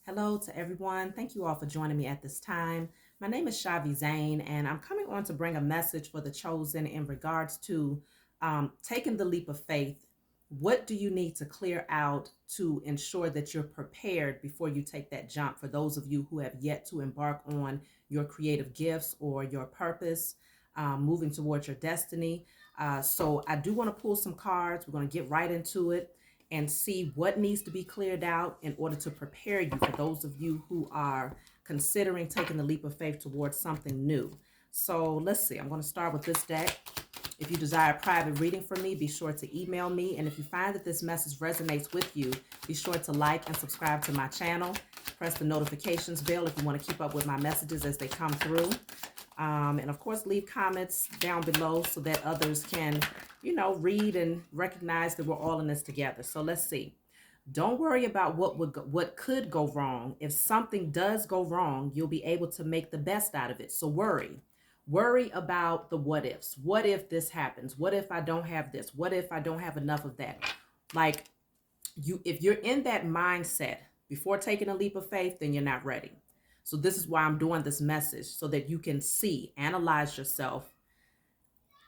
Hello to everyone. Thank you all for joining me at this time. My name is Shavi Zane, and I'm coming on to bring a message for the chosen in regards to taking the leap of faith. What do you need to clear out to ensure that you're prepared before you take that jump? For those of you who have yet to embark on your creative gifts or your purpose, moving towards your destiny. So, I do want to pull some cards. We're going to get right into it and see what needs to be cleared out in order to prepare you for those of you who are considering taking the leap of faith towards something new. So let's see. I'm going to start with this deck. If you desire a private reading from me, be sure to email me. And if you find that this message resonates with you, be sure to like and subscribe to my channel. Press the notifications bell if you want to keep up with my messages as they come through. And of course, leave comments down below so that others can, read and recognize that we're all in this together. So let's see. Don't worry about what could go wrong. If something does go wrong, you'll be able to make the best out of it. So worry about the what ifs. What if this happens? What if I don't have this? What if I don't have enough of that? Like if you're in that mindset before taking a leap of faith, then you're not ready. So this is why I'm doing this message, so that you can analyze yourself,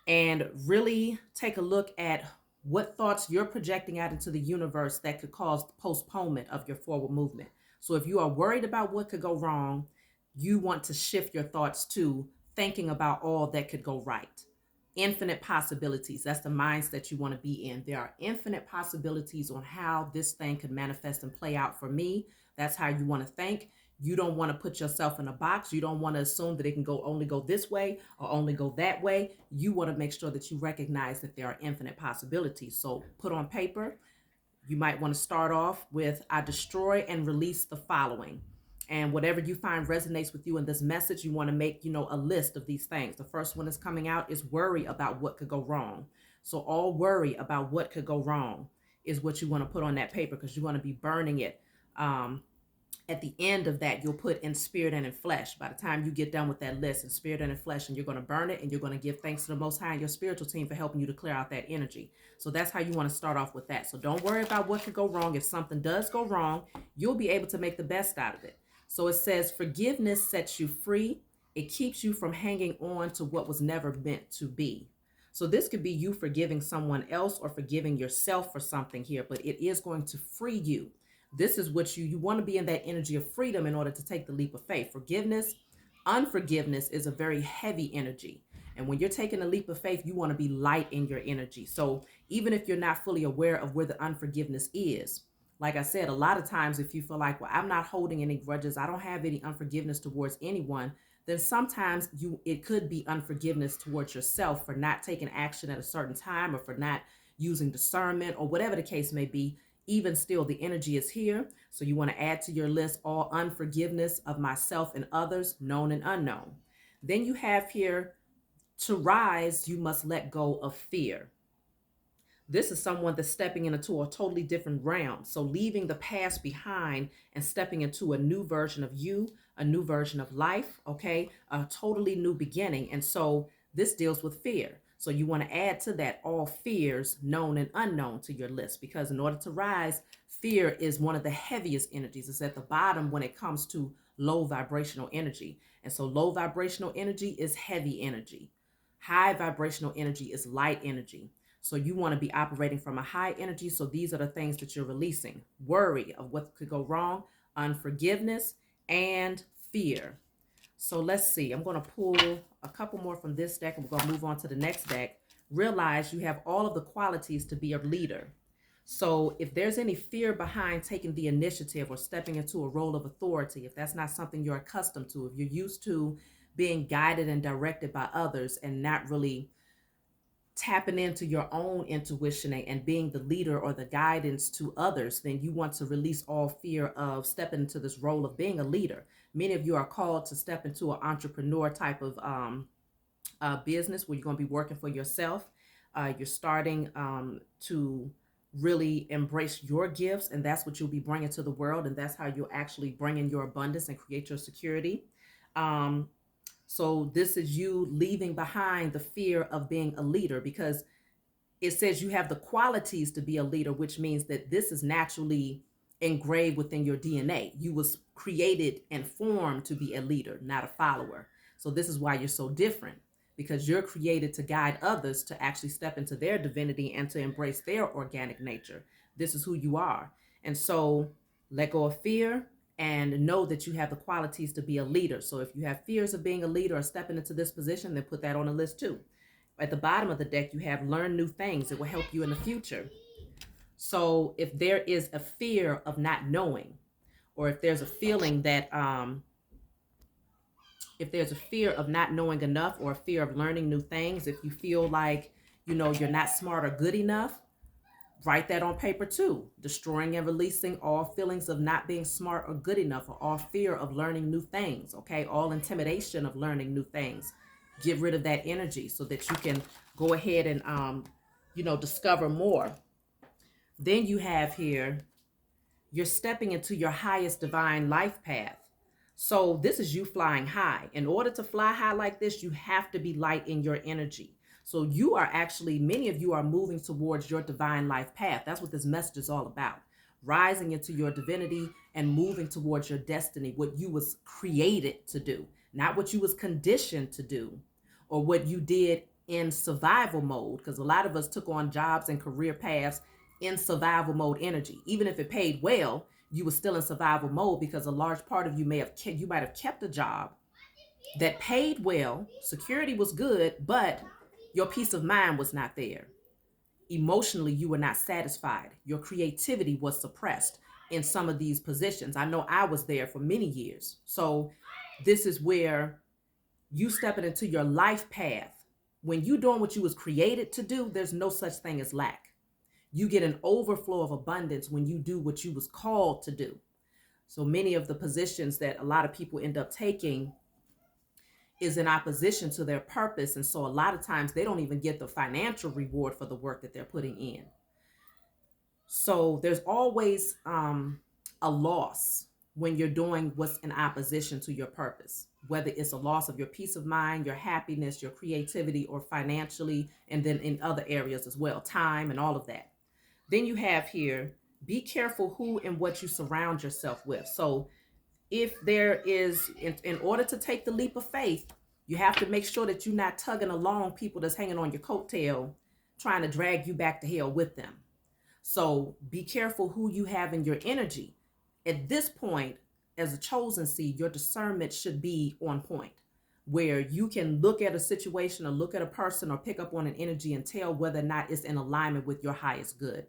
and really take a look at what thoughts you're projecting out into the universe that could cause postponement of your forward movement. So if you are worried about what could go wrong, you want to shift your thoughts to thinking about all that could go right. Infinite possibilities. That's the mindset you want to be in. There are infinite possibilities on how this thing could manifest and play out for me. That's how you want to think. You don't want to put yourself in a box. You don't want to assume that it can only go this way or only go that way. You want to make sure that you recognize that there are infinite possibilities. So put on paper. You might want to start off with, I destroy and release the following. And whatever you find resonates with you in this message, you want to make, a list of these things. The first one that's coming out is worry about what could go wrong. So all worry about what could go wrong is what you want to put on that paper, because you want to be burning it. At the end of that, you'll put in spirit and in flesh. By the time you get done with that list, in spirit and in flesh, and you're going to burn it, and you're going to give thanks to the Most High and your spiritual team for helping you to clear out that energy. So that's how you want to start off with that. So don't worry about what could go wrong. If something does go wrong, you'll be able to make the best out of it. So it says forgiveness sets you free. It keeps you from hanging on to what was never meant to be. So this could be you forgiving someone else or forgiving yourself for something here, but it is going to free you. This is what you want to be in, that energy of freedom, in order to take the leap of faith. Forgiveness, unforgiveness is a very heavy energy. And when you're taking a leap of faith, you want to be light in your energy. So even if you're not fully aware of where the unforgiveness is, like I said, a lot of times if you feel like, well, I'm not holding any grudges, I don't have any unforgiveness towards anyone, then sometimes it could be unforgiveness towards yourself for not taking action at a certain time, or for not using discernment, or whatever the case may be. Even still, the energy is here. So you want to add to your list all unforgiveness of myself and others, known and unknown. Then you have here, to rise, you must let go of fear. This is someone that's stepping into a totally different realm. So leaving the past behind and stepping into a new version of you, a new version of life, okay? A totally new beginning. And so this deals with fear. So you want to add to that all fears, known and unknown, to your list, because in order to rise, fear is one of the heaviest energies. It's at the bottom when it comes to low vibrational energy. And so low vibrational energy is heavy energy. High vibrational energy is light energy. So you want to be operating from a high energy. So these are the things that you're releasing: worry of what could go wrong, unforgiveness, and fear. So let's see. I'm going to pull a couple more from this deck, and we're going to move on to the next deck. Realize you have all of the qualities to be a leader. So if there's any fear behind taking the initiative or stepping into a role of authority, if that's not something you're accustomed to, if you're used to being guided and directed by others and not really tapping into your own intuition and being the leader or the guidance to others, then you want to release all fear of stepping into this role of being a leader. Many of you are called to step into an entrepreneur type of business where you're going to be working for yourself. You're starting to really embrace your gifts, and that's what you'll be bringing to the world, and that's how you'll actually bring in your abundance and create your security. So this is you leaving behind the fear of being a leader, because it says you have the qualities to be a leader, which means that this is naturally engraved within your DNA. You was created and formed to be a leader, not a follower. So this is why you're so different, because you're created to guide others to actually step into their divinity and to embrace their organic nature. This is who you are. And so let go of fear and know that you have the qualities to be a leader. So if you have fears of being a leader or stepping into this position, then put that on the list too. At the bottom of the deck, you have learn new things. It will help you in the future. So if there is a fear of not knowing, or if there's a feeling that if there's a fear of not knowing enough, or a fear of learning new things, if you feel like, you're not smart or good enough, write that on paper too. Destroying and releasing all feelings of not being smart or good enough, or all fear of learning new things, okay? All intimidation of learning new things. Get rid of that energy so that you can go ahead and, discover more. Then you have here, you're stepping into your highest divine life path. So this is you flying high. In order to fly high like this, you have to be light in your energy. So you are actually, many of you are moving towards your divine life path. That's what this message is all about. Rising into your divinity and moving towards your destiny, what you was created to do, not what you was conditioned to do, or what you did in survival mode. Because a lot of us took on jobs and career paths in survival mode energy. Even if it paid well, you were still in survival mode, because a large part of you might have kept a job that paid well, security was good, but your peace of mind was not there. Emotionally, you were not satisfied. Your creativity was suppressed in some of these positions. I know I was there for many years. So this is where you stepping into your life path. When you doing what you was created to do, there's no such thing as lack. You get an overflow of abundance when you do what you was called to do. So many of the positions that a lot of people end up taking is in opposition to their purpose. And so a lot of times they don't even get the financial reward for the work that they're putting in. So there's always a loss when you're doing what's in opposition to your purpose, whether it's a loss of your peace of mind, your happiness, your creativity, or financially, and then in other areas as well, time and all of that. Then you have here, be careful who and what you surround yourself with. So if there is, in order to take the leap of faith, you have to make sure that you're not tugging along people that's hanging on your coattail, trying to drag you back to hell with them. So be careful who you have in your energy. At this point, as a chosen seed, your discernment should be on point, where you can look at a situation or look at a person or pick up on an energy and tell whether or not it's in alignment with your highest good.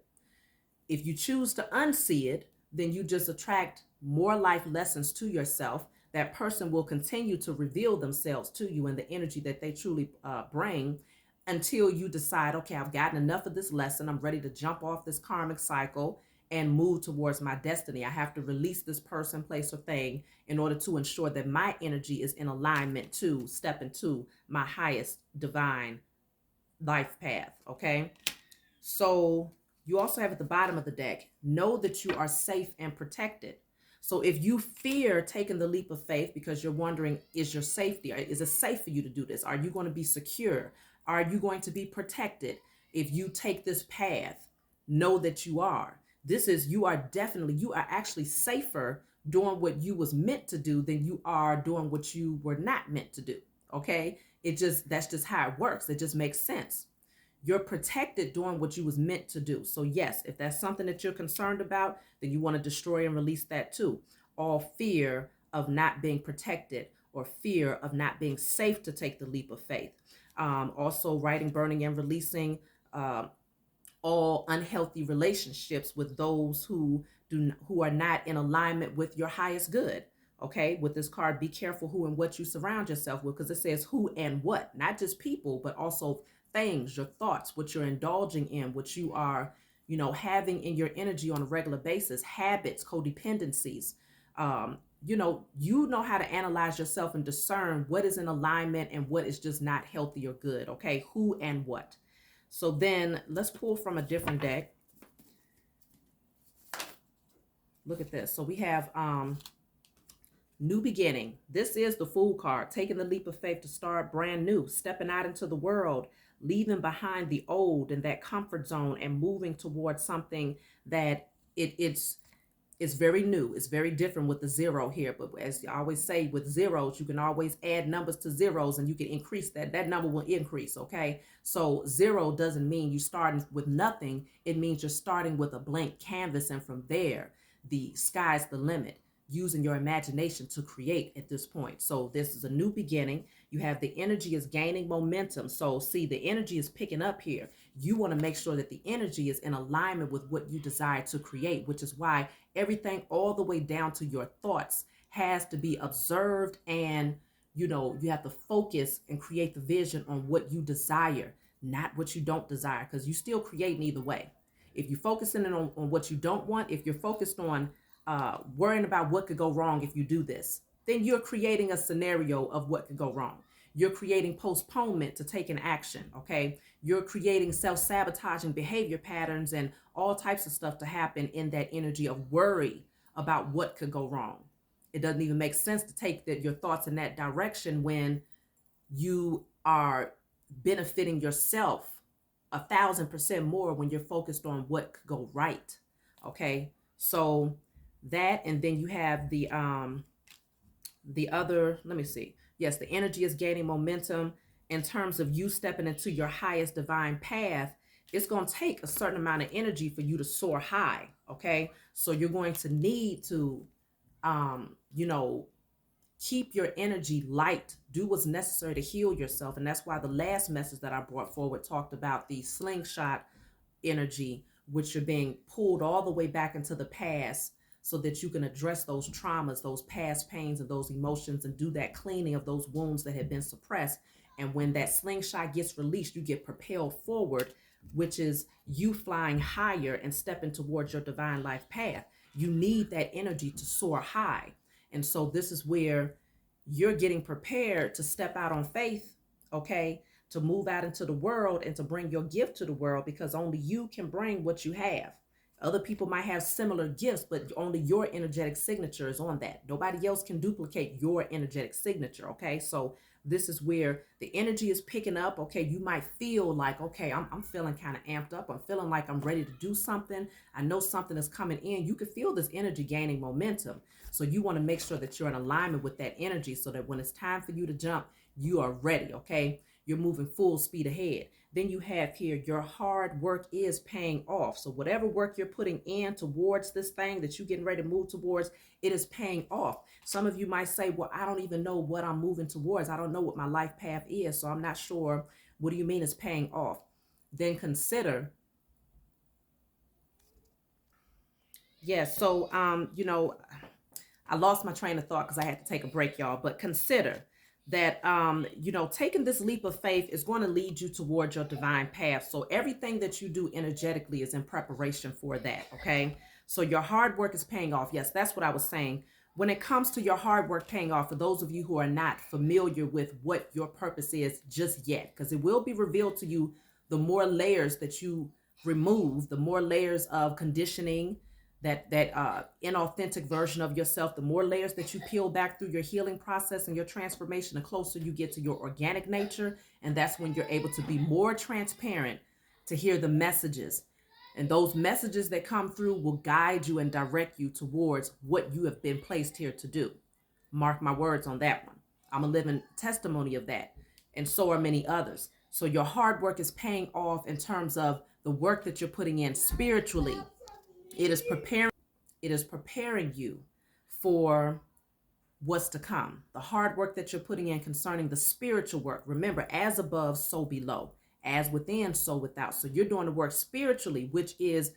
If you choose to unsee it, then you just attract more life lessons to yourself. That person will continue to reveal themselves to you in the energy that they truly bring, until you decide, okay, I've gotten enough of this lesson. I'm ready to jump off this karmic cycle and move towards my destiny. I have to release this person, place, or thing in order to ensure that my energy is in alignment to step into my highest divine life path. Okay. So you also have at the bottom of the deck, know that you are safe and protected. So if you fear taking the leap of faith because you're wondering, is your safety, is it safe for you to do this? Are you going to be secure? Are you going to be protected if you take this path? Know that you are. You are actually safer doing what you was meant to do than you are doing what you were not meant to do. Okay? That's just how it works. It just makes sense. You're protected doing what you was meant to do. So yes, if that's something that you're concerned about, then you want to destroy and release that too. All fear of not being protected, or fear of not being safe to take the leap of faith. Also writing, burning, and releasing all unhealthy relationships with those who are not in alignment with your highest good. Okay, with this card, be careful who and what you surround yourself with, because it says who and what, not just people, but also things, your thoughts, what you're indulging in, what you are, having in your energy on a regular basis, habits, codependencies. You know how to analyze yourself and discern what is in alignment and what is just not healthy or good. Okay, who and what. So then let's pull from a different deck. Look at this. So we have new beginning. This is the Fool card, taking the leap of faith to start brand new, stepping out into the world, leaving behind the old and that comfort zone and moving towards something that it's It's very new. It's very different with the zero here. But as I always say, with zeros, you can always add numbers to zeros and you can increase that. That number will increase. Okay. So zero doesn't mean you starting with nothing. It means you're starting with a blank canvas. And from there, the sky's the limit, using your imagination to create at this point. So this is a new beginning. You have the energy is gaining momentum. So see, the energy is picking up here. You want to make sure that the energy is in alignment with what you desire to create, which is why everything all the way down to your thoughts has to be observed. And you have to focus and create the vision on what you desire, not what you don't desire, because you still create either way. If you're focusing on what you don't want, if you're focused on worrying about what could go wrong if you do this, then you're creating a scenario of what could go wrong. You're creating postponement to take an action. Okay. You're creating self-sabotaging behavior patterns and all types of stuff to happen in that energy of worry about what could go wrong. It doesn't even make sense to take your thoughts in that direction when you are benefiting yourself 1,000% more when you're focused on what could go right. Okay. So that, and then you have the other, let me see. Yes, the energy is gaining momentum in terms of you stepping into your highest divine path. It's going to take a certain amount of energy for you to soar high. Okay. So you're going to need to, keep your energy light, do what's necessary to heal yourself. And that's why the last message that I brought forward talked about the slingshot energy, which you're being pulled all the way back into the past so that you can address those traumas, those past pains, and those emotions, and do that cleaning of those wounds that have been suppressed. And when that slingshot gets released, you get propelled forward, which is you flying higher and stepping towards your divine life path. You need that energy to soar high. And so this is where you're getting prepared to step out on faith, okay, to move out into the world and to bring your gift to the world, because only you can bring what you have. Other people might have similar gifts, but only your energetic signature is on that. Nobody else can duplicate your energetic signature, okay? So this is where the energy is picking up, okay? You might feel like, okay, I'm feeling kind of amped up. I'm feeling like I'm ready to do something. I know something is coming in. You can feel this energy gaining momentum. So you want to make sure that you're in alignment with that energy so that when it's time for you to jump, you are ready, okay? You're moving full speed ahead. Then you have here, your hard work is paying off. So whatever work you're putting in towards this thing that you're getting ready to move towards, it is paying off. Some of you might say, well, I don't even know what I'm moving towards. I don't know what my life path is, so I'm not sure. What do you mean it's paying off? Then consider, yes. So, I lost my train of thought because I had to take a break, y'all. But consider that, taking this leap of faith is going to lead you toward your divine path. So everything that you do energetically is in preparation for that. Okay. So your hard work is paying off. Yes, that's what I was saying. When it comes to your hard work paying off, for those of you who are not familiar with what your purpose is just yet, because it will be revealed to you, the more layers that you remove, the more layers of conditioning, that inauthentic version of yourself, the more layers that you peel back through your healing process and your transformation, the closer you get to your organic nature. And that's when you're able to be more transparent, to hear the messages. And those messages that come through will guide you and direct you towards what you have been placed here to do. Mark my words on that one. I'm a living testimony of that. And so are many others. So your hard work is paying off in terms of the work that you're putting in spiritually. It is preparing you for what's to come. The hard work that you're putting in concerning the spiritual work. Remember, as above, so below. As within, so without. So you're doing the work spiritually, which is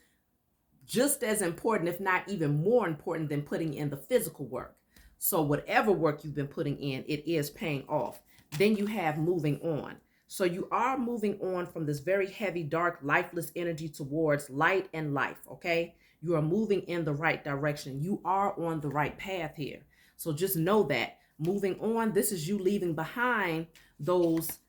just as important, if not even more important, than putting in the physical work. So whatever work you've been putting in, it is paying off. Then you have moving on. So you are moving on from this very heavy, dark, lifeless energy towards light and life, okay? You are moving in the right direction. You are on the right path here. So just know that moving on, this is you leaving behind those,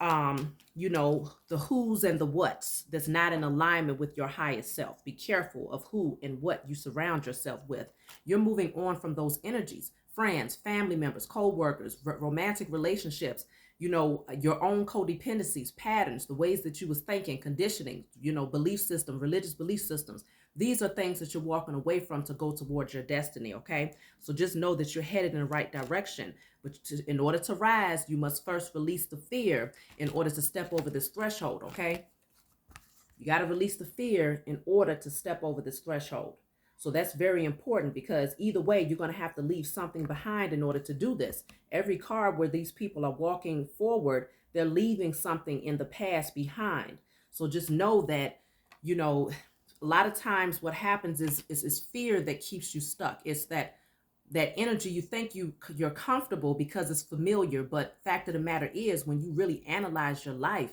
the who's and the what's that's not in alignment with your highest self. Be careful of who and what you surround yourself with. You're moving on from those energies, friends, family members, co-workers, romantic relationships, your own codependencies, patterns, the ways that you was thinking, conditioning, belief system, religious belief systems. These are things that you're walking away from to go towards your destiny, okay? So just know that you're headed in the right direction. But in order to rise, you must first release the fear in order to step over this threshold, okay? You got to release the fear in order to step over this threshold. So that's very important, because either way, you're going to have to leave something behind in order to do this. Every card where these people are walking forward, they're leaving something in the past behind. So just know that, you know, a lot of times what happens is fear that keeps you stuck. It's that energy. You think you're comfortable because it's familiar, but fact of the matter is, when you really analyze your life,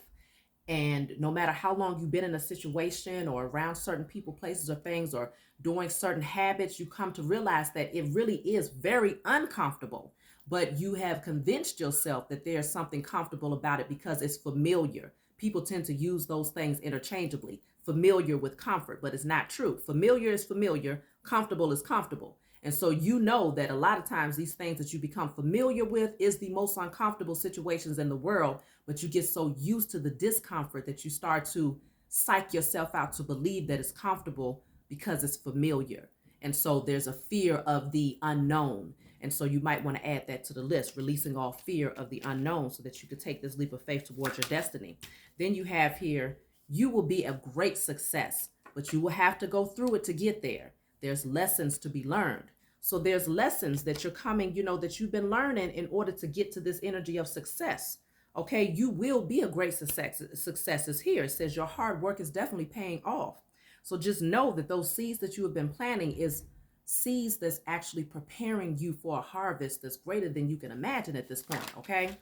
and no matter how long you've been in a situation or around certain people, places, or things, or doing certain habits, you come to realize that it really is very uncomfortable. But you have convinced yourself that there's something comfortable about it because it's familiar. People tend to use those things interchangeably, familiar with comfort, but it's not true. Familiar is familiar, comfortable is comfortable. And so you know that a lot of times these things that you become familiar with is the most uncomfortable situations in the world, but you get so used to the discomfort that you start to psych yourself out to believe that it's comfortable because it's familiar. And so there's a fear of the unknown. And so you might want to add that to the list, releasing all fear of the unknown so that you could take this leap of faith towards your destiny. Then you have here, you will be a great success, but you will have to go through it to get there. There's lessons to be learned. So there's lessons that you're coming, that you've been learning in order to get to this energy of success. Okay, you will be a great success. Success is here. It says your hard work is definitely paying off. So just know that those seeds that you have been planting is seeds that's actually preparing you for a harvest that's greater than you can imagine at this point. Okay.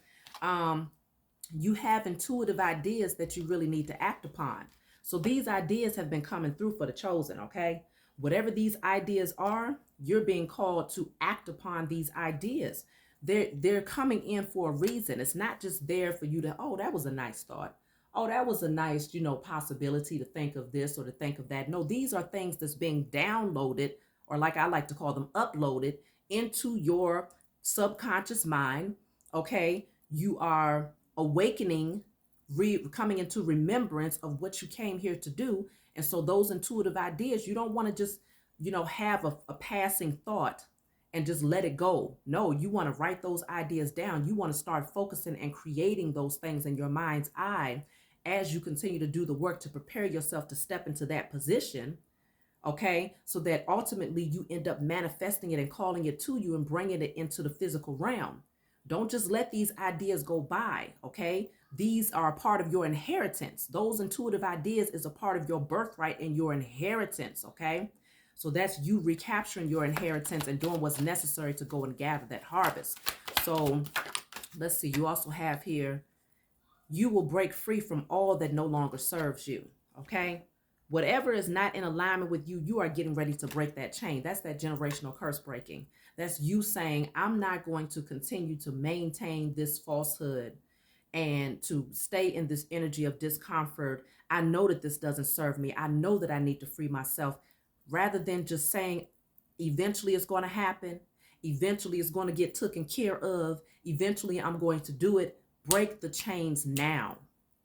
You have intuitive ideas that you really need to act upon. So these ideas have been coming through for the chosen. Okay. Whatever these ideas are, you're being called to act upon these ideas. They're coming in for a reason. It's not just there for you to, oh, that was a nice thought. Oh, that was a nice, possibility to think of this or to think of that. No, these are things that's being downloaded, or like I like to call them, uploaded into your subconscious mind. Okay. You are awakening, coming into remembrance of what you came here to do. And so those intuitive ideas, you don't want to just, have a passing thought and just let it go. No, you want to write those ideas down. You want to start focusing and creating those things in your mind's eye as you continue to do the work to prepare yourself to step into that position. Okay, so that ultimately you end up manifesting it and calling it to you and bringing it into the physical realm. Don't just let these ideas go by. Okay, these are a part of your inheritance. Those intuitive ideas is a part of your birthright and your inheritance. Okay, so that's you recapturing your inheritance and doing what's necessary to go and gather that harvest. So let's see, you also have here, you will break free from all that no longer serves you. Okay, whatever is not in alignment with you, you are getting ready to break that chain. That's that generational curse breaking. That's you saying, I'm not going to continue to maintain this falsehood and to stay in this energy of discomfort. I know that this doesn't serve me. I know that I need to free myself. Rather than just saying, eventually it's going to happen. Eventually it's going to get taken care of. Eventually I'm going to do it. Break the chains now.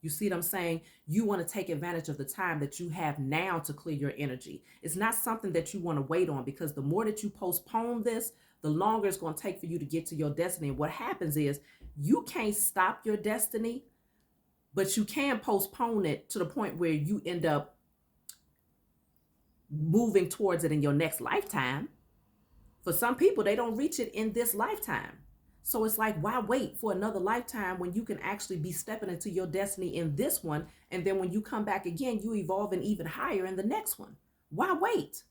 You see what I'm saying? You want to take advantage of the time that you have now to clear your energy. It's not something that you want to wait on, because the more that you postpone this, the longer it's going to take for you to get to your destiny. And what happens is you can't stop your destiny, but you can postpone it to the point where you end up moving towards it in your next lifetime. For some people, they don't reach it in this lifetime. So it's like, why wait for another lifetime when you can actually be stepping into your destiny in this one? And then when you come back again, you evolving even higher in the next one. Why wait?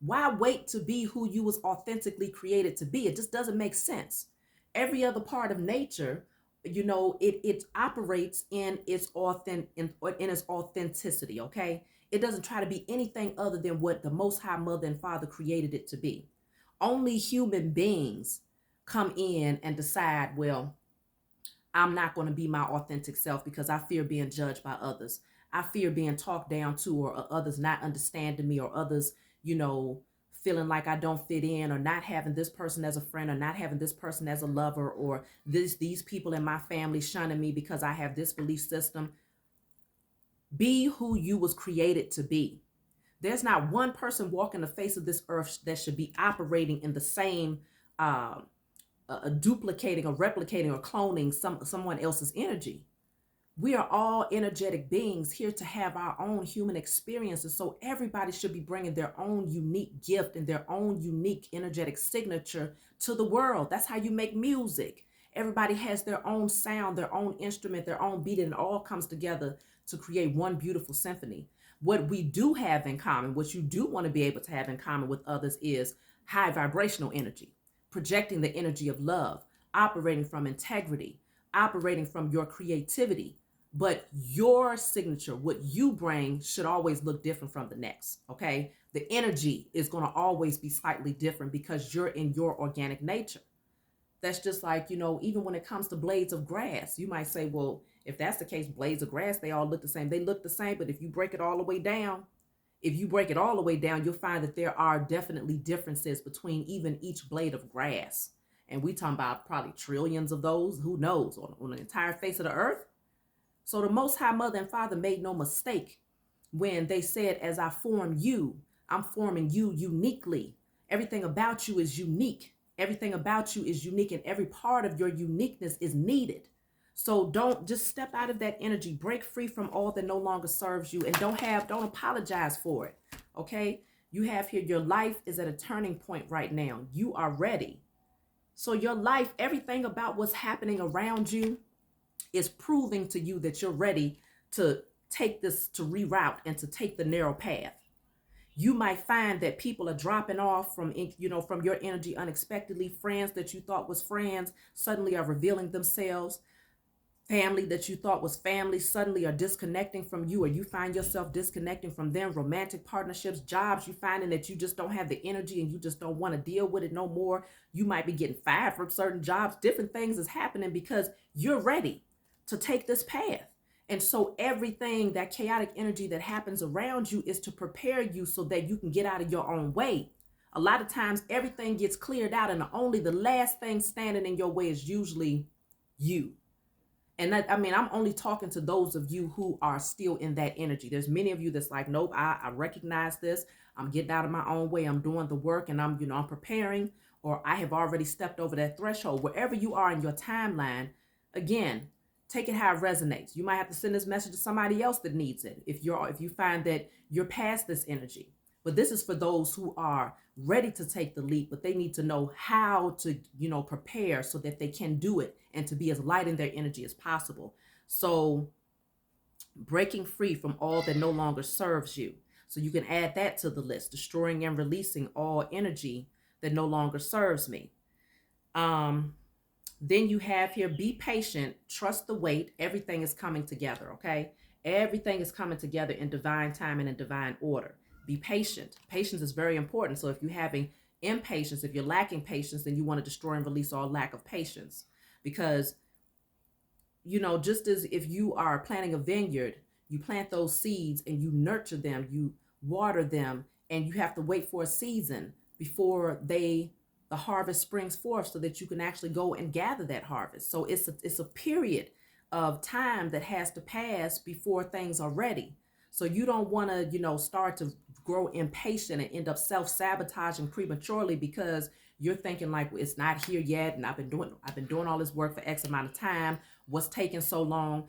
Why wait to be who you was authentically created to be? It just doesn't make sense. Every other part of nature, it operates in its authenticity. Okay. It doesn't try to be anything other than what the Most High Mother and Father created it to be. Only human beings come in and decide, well, I'm not going to be my authentic self because I fear being judged by others. I fear being talked down to, or others not understanding me, or others, feeling like I don't fit in, or not having this person as a friend, or not having this person as a lover, or these people in my family shunning me because I have this belief system. Be who you was created to be. There's not one person walking the face of this earth that should be operating in the same uh, duplicating or replicating or cloning someone else's energy. We are all energetic beings here to have our own human experiences. So everybody should be bringing their own unique gift and their own unique energetic signature to the world. That's how you make music. Everybody has their own sound, their own instrument, their own beat, and it all comes together to create one beautiful symphony. What we do have in common, what you do want to be able to have in common with others, is high vibrational energy, projecting the energy of love, operating from integrity, operating from your creativity. But your signature, what you bring, should always look different from the next. Okay. The energy is going to always be slightly different because you're in your organic nature. That's just like, even when it comes to blades of grass, you might say, well, if that's the case, blades of grass, they all look the same. They look the same, but if you break it all the way down, you'll find that there are definitely differences between even each blade of grass. And we talking about probably trillions of those, who knows, on the entire face of the earth. So the Most High Mother and Father made no mistake when they said, as I form you, I'm forming you uniquely. Everything about you is unique. Everything about you is unique, and every part of your uniqueness is needed. So don't just step out of that energy, break free from all that no longer serves you, and don't apologize for it. Okay? You have here, your life is at a turning point right now. You are ready. So your life, everything about what's happening around you is proving to you that you're ready to take this, to reroute and to take the narrow path. You might find that people are dropping off from your energy unexpectedly. Friends that you thought was friends suddenly are revealing themselves. Family that you thought was family suddenly are disconnecting from you, or you find yourself disconnecting from them. Romantic partnerships, jobs, you finding that you just don't have the energy and you just don't want to deal with it no more. You might be getting fired from certain jobs. Different things is happening because you're ready to take this path. And so everything, that chaotic energy that happens around you, is to prepare you so that you can get out of your own way. A lot of times everything gets cleared out, and only the last thing standing in your way is usually you. And that, I'm only talking to those of you who are still in that energy. There's many of you that's like, nope, I recognize this. I'm getting out of my own way. I'm doing the work, and I'm preparing, or I have already stepped over that threshold. Wherever you are in your timeline, again, take it how it resonates. You might have to send this message to somebody else that needs it if you find that you're past this energy. But this is for those who are ready to take the leap, but they need to know how to, prepare so that they can do it and to be as light in their energy as possible. So breaking free from all that no longer serves you. So you can add that to the list, destroying and releasing all energy that no longer serves me. Then you have here, be patient, trust the wait. Everything is coming together, okay? Everything is coming together in divine time and in divine order. Be patient. Patience is very important. So if you're having impatience, if you're lacking patience, then you want to destroy and release all lack of patience. Because, just as if you are planting a vineyard, you plant those seeds and you nurture them, you water them, and you have to wait for a season before the harvest springs forth so that you can actually go and gather that harvest. So it's a period of time that has to pass before things are ready. So you don't want to, start to grow impatient and end up self-sabotaging prematurely because you're thinking like, well, it's not here yet, and I've been doing all this work for X amount of time. What's taking so long?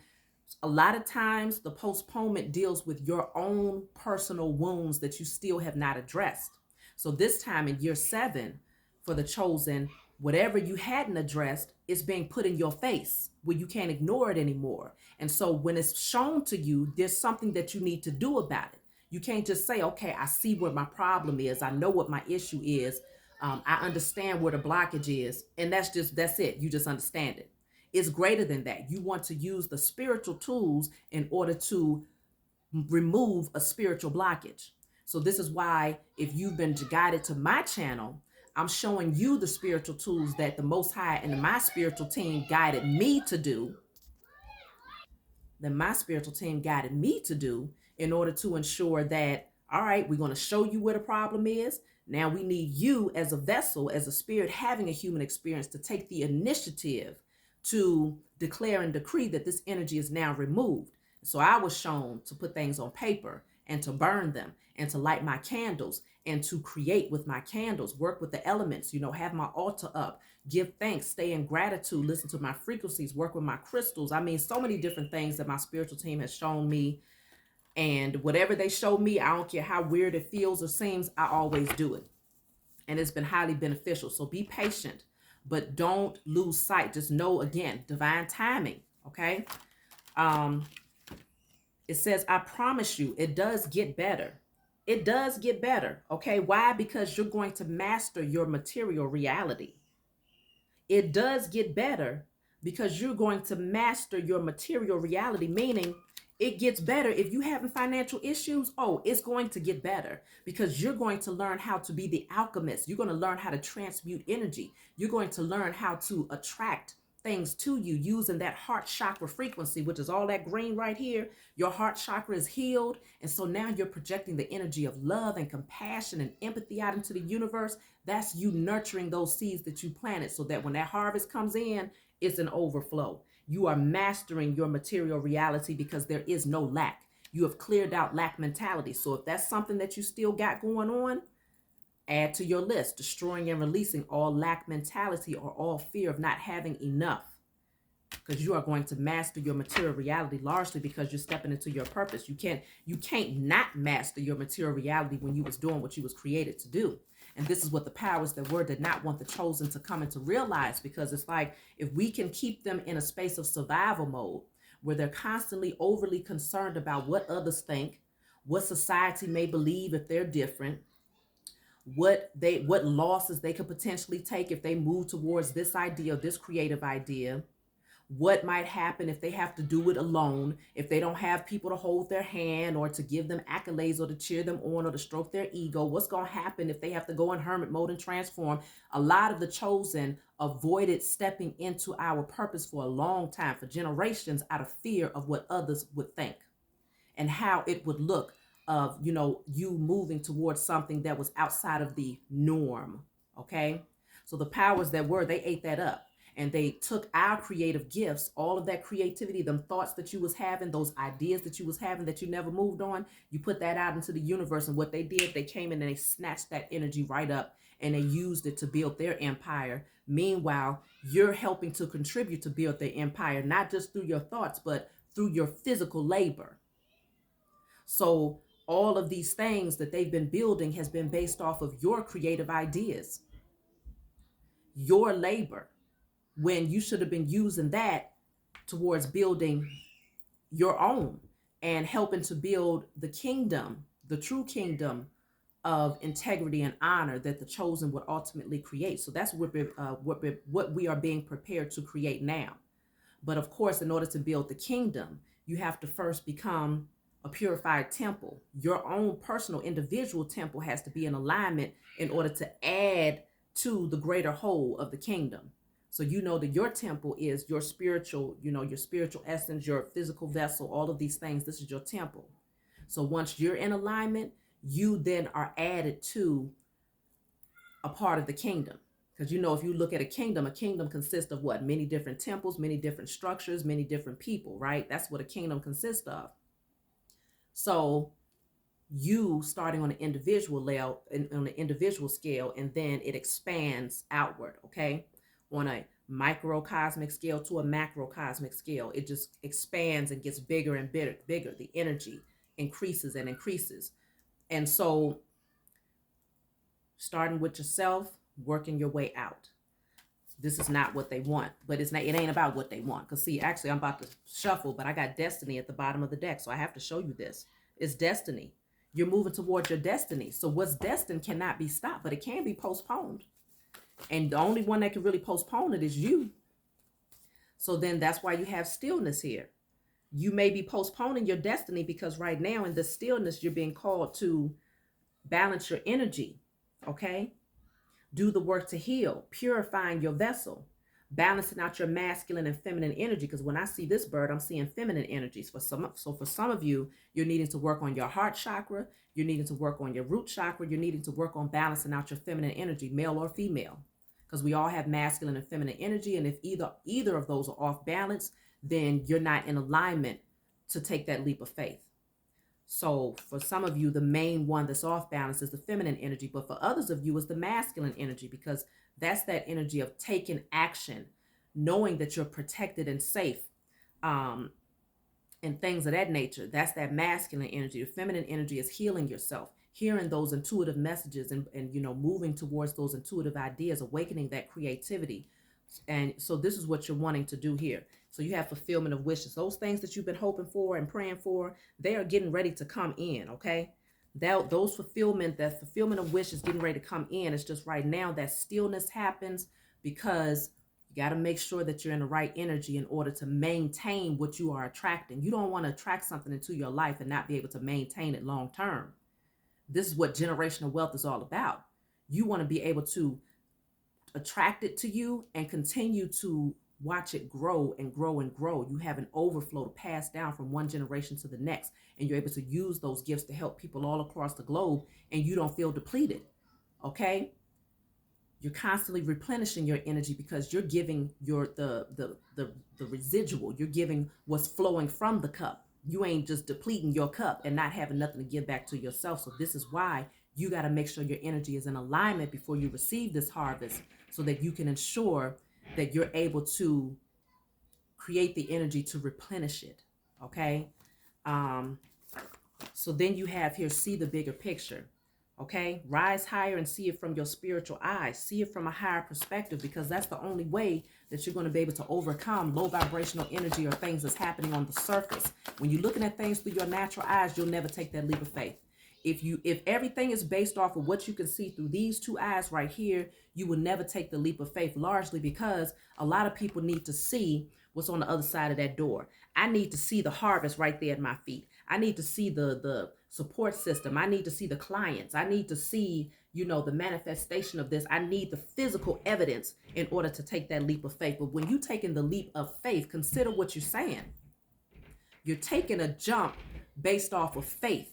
A lot of times the postponement deals with your own personal wounds that you still have not addressed. So this time in year 7 for the chosen, whatever you hadn't addressed is being put in your face where you can't ignore it anymore. And so when it's shown to you, there's something that you need to do about it. You can't just say, okay, I see what my problem is. I know what my issue is. I understand where the blockage is. And that's it. You just understand it. It's greater than that. You want to use the spiritual tools in order to remove a spiritual blockage. So this is why if you've been guided to my channel, I'm showing you the spiritual tools that the Most High and my spiritual team guided me to do, in order to ensure that, all right, we're going to show you where the problem is. Now we need you as a vessel, as a spirit having a human experience, to take the initiative to declare and decree that this energy is now removed. So I was shown to put things on paper and to burn them and to light my candles and to create with my candles, work with the elements, have my altar up, give thanks, stay in gratitude, listen to my frequencies, work with my crystals. I mean, so many different things that my spiritual team has shown me. And whatever they show me, I don't care how weird it feels or seems, I always do it. And it's been highly beneficial. So be patient, but don't lose sight. Just know, again, divine timing. Okay. It says, I promise you, it does get better. It does get better. Okay. Why? Because you're going to master your material reality. It does get better because you're going to master your material reality, meaning it gets better. If you having financial issues, it's going to get better because you're going to learn how to be the alchemist. You're going to learn how to transmute energy. You're going to learn how to attract things to you using that heart chakra frequency, which is all that green right here. Your heart chakra is healed. And so now you're projecting the energy of love and compassion and empathy out into the universe. That's you nurturing those seeds that you planted so that when that harvest comes in, it's an overflow. You are mastering your material reality because there is no lack. You have cleared out lack mentality. So if that's something that you still got going on, add to your list, destroying and releasing all lack mentality or all fear of not having enough. Because you are going to master your material reality largely because you're stepping into your purpose. You can't not master your material reality when you was doing what you was created to do. And this is what the powers that were did not want the chosen to come into realize, because it's like, if we can keep them in a space of survival mode where they're constantly overly concerned about what others think, what society may believe if they're different, what losses they could potentially take if they move towards this idea, this creative idea, what might happen if they have to do it alone, if they don't have people to hold their hand or to give them accolades or to cheer them on or to stroke their ego, what's going to happen if they have to go in hermit mode and transform. A lot of the chosen avoided stepping into our purpose for a long time, for generations, out of fear of what others would think and how it would look of, you moving towards something that was outside of the norm. Okay. So the powers that were, they ate that up. And they took our creative gifts, all of that creativity, them thoughts that you was having, those ideas that you was having that you never moved on, you put that out into the universe. And what they did, they came in and they snatched that energy right up and they used it to build their empire. Meanwhile, you're helping to contribute to build their empire, not just through your thoughts, but through your physical labor. So all of these things that they've been building has been based off of your creative ideas, your labor, when you should have been using that towards building your own and helping to build the kingdom, the true kingdom of integrity and honor that the chosen would ultimately create. So that's what we are being prepared to create now. But of course, in order to build the kingdom, you have to first become a purified temple. Your own personal individual temple has to be in alignment in order to add to the greater whole of the kingdom. So you know that your temple is your spiritual, your spiritual essence, your physical vessel, all of these things. This is your temple. So once you're in alignment, you then are added to a part of the kingdom. Because if you look at a kingdom consists of what? Many different temples, many different structures, many different people, right? That's what a kingdom consists of. So you starting on an individual level, on an individual scale, and then it expands outward, okay? On a microcosmic scale to a macrocosmic scale, it just expands and gets bigger and bigger. The energy increases and increases. And so starting with yourself, working your way out. This is not what they want, but it ain't about what they want. Because see, actually I'm about to shuffle, but I got destiny at the bottom of the deck. So I have to show you this. It's destiny. You're moving towards your destiny. So what's destined cannot be stopped, but it can be postponed. And the only one that can really postpone it is you. So then that's why you have stillness here. You may be postponing your destiny because right now in the stillness, you're being called to balance your energy. Okay. Do the work to heal, purifying your vessel, balancing out your masculine and feminine energy. Because when I see this bird, I'm seeing feminine energies. For some of you, you're needing to work on your heart chakra. You're needing to work on your root chakra. You're needing to work on balancing out your feminine energy, male or female, because we all have masculine and feminine energy. And if either of those are off balance, then you're not in alignment to take that leap of faith. So for some of you, the main one that's off balance is the feminine energy, but for others of you, it's the masculine energy, because that's that energy of taking action, knowing that you're protected and safe, um, and things of that nature. That's that masculine energy. The feminine energy is healing yourself, hearing those intuitive messages, and moving towards those intuitive ideas, awakening that creativity. And so this is what you're wanting to do here. So you have fulfillment of wishes. Those things that you've been hoping for and praying for, they are getting ready to come in, okay? That fulfillment of wishes getting ready to come in. It's just right now that stillness happens because you got to make sure that you're in the right energy in order to maintain what you are attracting. You don't want to attract something into your life and not be able to maintain it long term. This is what generational wealth is all about. You want to be able to attract it to you and continue to watch it grow and grow and grow. You have an overflow to pass down from one generation to the next, and you're able to use those gifts to help people all across the globe, and you don't feel depleted. Okay? You're constantly replenishing your energy because you're giving the residual. You're giving what's flowing from the cup. You ain't just depleting your cup and not having nothing to give back to yourself. So this is why you got to make sure your energy is in alignment before you receive this harvest, so that you can ensure that you're able to create the energy to replenish it. Okay. um so then you have here, see the bigger picture. Okay, rise higher and see it from your spiritual eyes. See it from a higher perspective, because that's the only way that you're going to be able to overcome low vibrational energy or things that's happening on the surface. When you're looking at things through your natural eyes, you'll never take that leap of faith. If everything is based off of what you can see through these two eyes right here, you will never take the leap of faith, largely because a lot of people need to see what's on the other side of that door. I need to see the harvest right there at my feet. I need to see the support system. I need to see the clients. I need to see, the manifestation of this. I need the physical evidence in order to take that leap of faith. But when you're taking the leap of faith, consider what you're saying. You're taking a jump based off of faith.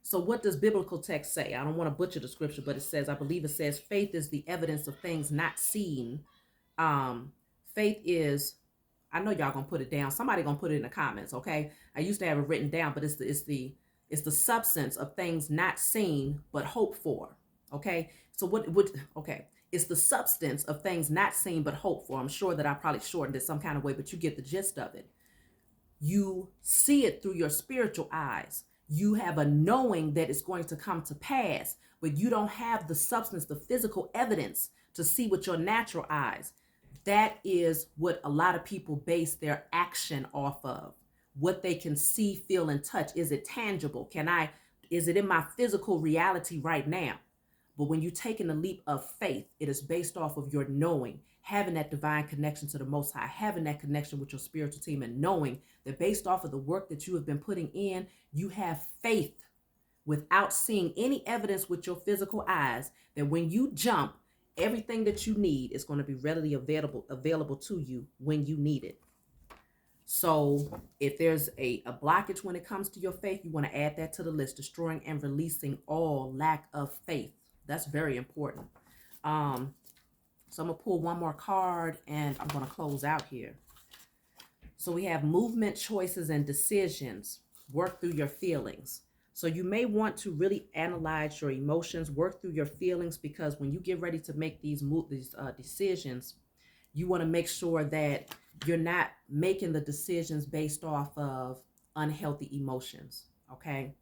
So what does biblical text say? I don't want to butcher the scripture, but it says, I believe it says, faith is the evidence of things not seen. Faith is, I know y'all gonna put it down. Somebody gonna put it in the comments, okay? I used to have it written down, but it's the substance of things not seen but hoped for. Okay. So okay. It's the substance of things not seen but hoped for. I'm sure that I probably shortened it some kind of way, but you get the gist of it. You see it through your spiritual eyes. You have a knowing that it's going to come to pass, but you don't have the substance, the physical evidence to see with your natural eyes. That is what a lot of people base their action off of. What they can see, feel, and touch. Is it tangible? Is it in my physical reality right now? But when you're taking a leap of faith, it is based off of your knowing, having that divine connection to the Most High, having that connection with your spiritual team, and knowing that based off of the work that you have been putting in, you have faith without seeing any evidence with your physical eyes that when you jump, everything that you need is going to be readily available to you when you need it. So if there's a blockage when it comes to your faith, you want to add that to the list, destroying and releasing all lack of faith. That's very important. So I'm going to pull one more card and I'm going to close out here. So we have movement, choices, and decisions. Work through your feelings. So you may want to really analyze your emotions, work through your feelings, because when you get ready to make these decisions, you want to make sure that you're not making the decisions based off of unhealthy emotions. Okay.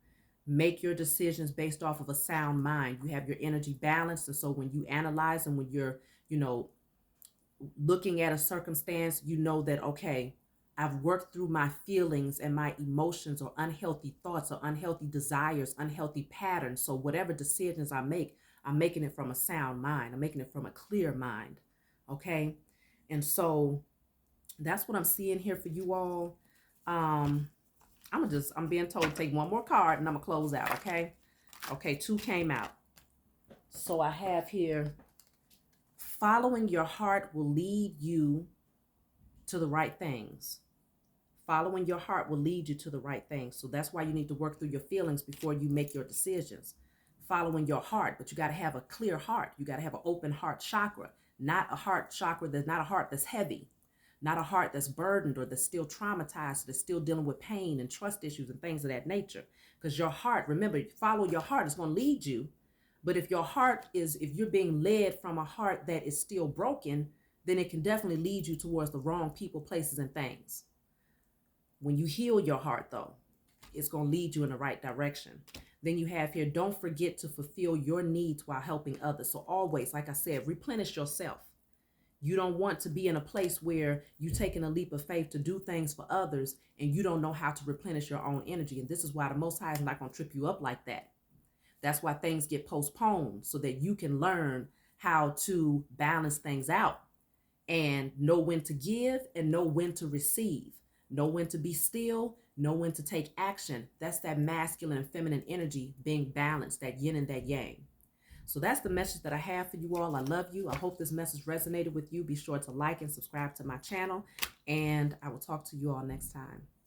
Make your decisions based off of a sound mind. You have your energy balanced. And so when you analyze and when you're, looking at a circumstance, you know that, okay, I've worked through my feelings and my emotions or unhealthy thoughts or unhealthy desires, unhealthy patterns. So whatever decisions I make, I'm making it from a sound mind. I'm making it from a clear mind. Okay. And so that's what I'm seeing here for you all. I'm being told to take one more card and I'm gonna close out. Okay. Okay. 2 came out. So I have here, following your heart will lead you to the right things. Following your heart will lead you to the right things. So that's why you need to work through your feelings before you make your decisions. Following your heart, but you got to have a clear heart. You got to have an open heart chakra, not a heart chakra that's not a heart that's heavy. not a heart that's burdened or that's still traumatized, that's still dealing with pain and trust issues and things of that nature. Because your heart, remember, follow your heart, it's going to lead you. But if if you're being led from a heart that is still broken, then it can definitely lead you towards the wrong people, places, and things. When you heal your heart, though, it's going to lead you in the right direction. Then you have here, don't forget to fulfill your needs while helping others. So always, like I said, replenish yourself. You don't want to be in a place where you're taking a leap of faith to do things for others and you don't know how to replenish your own energy. And this is why the Most High is not going to trip you up like that. That's why things get postponed, so that you can learn how to balance things out and know when to give and know when to receive. Know when to be still, know when to take action. That's that masculine and feminine energy being balanced, that yin and that yang. So that's the message that I have for you all. I love you. I hope this message resonated with you. Be sure to like and subscribe to my channel, and I will talk to you all next time.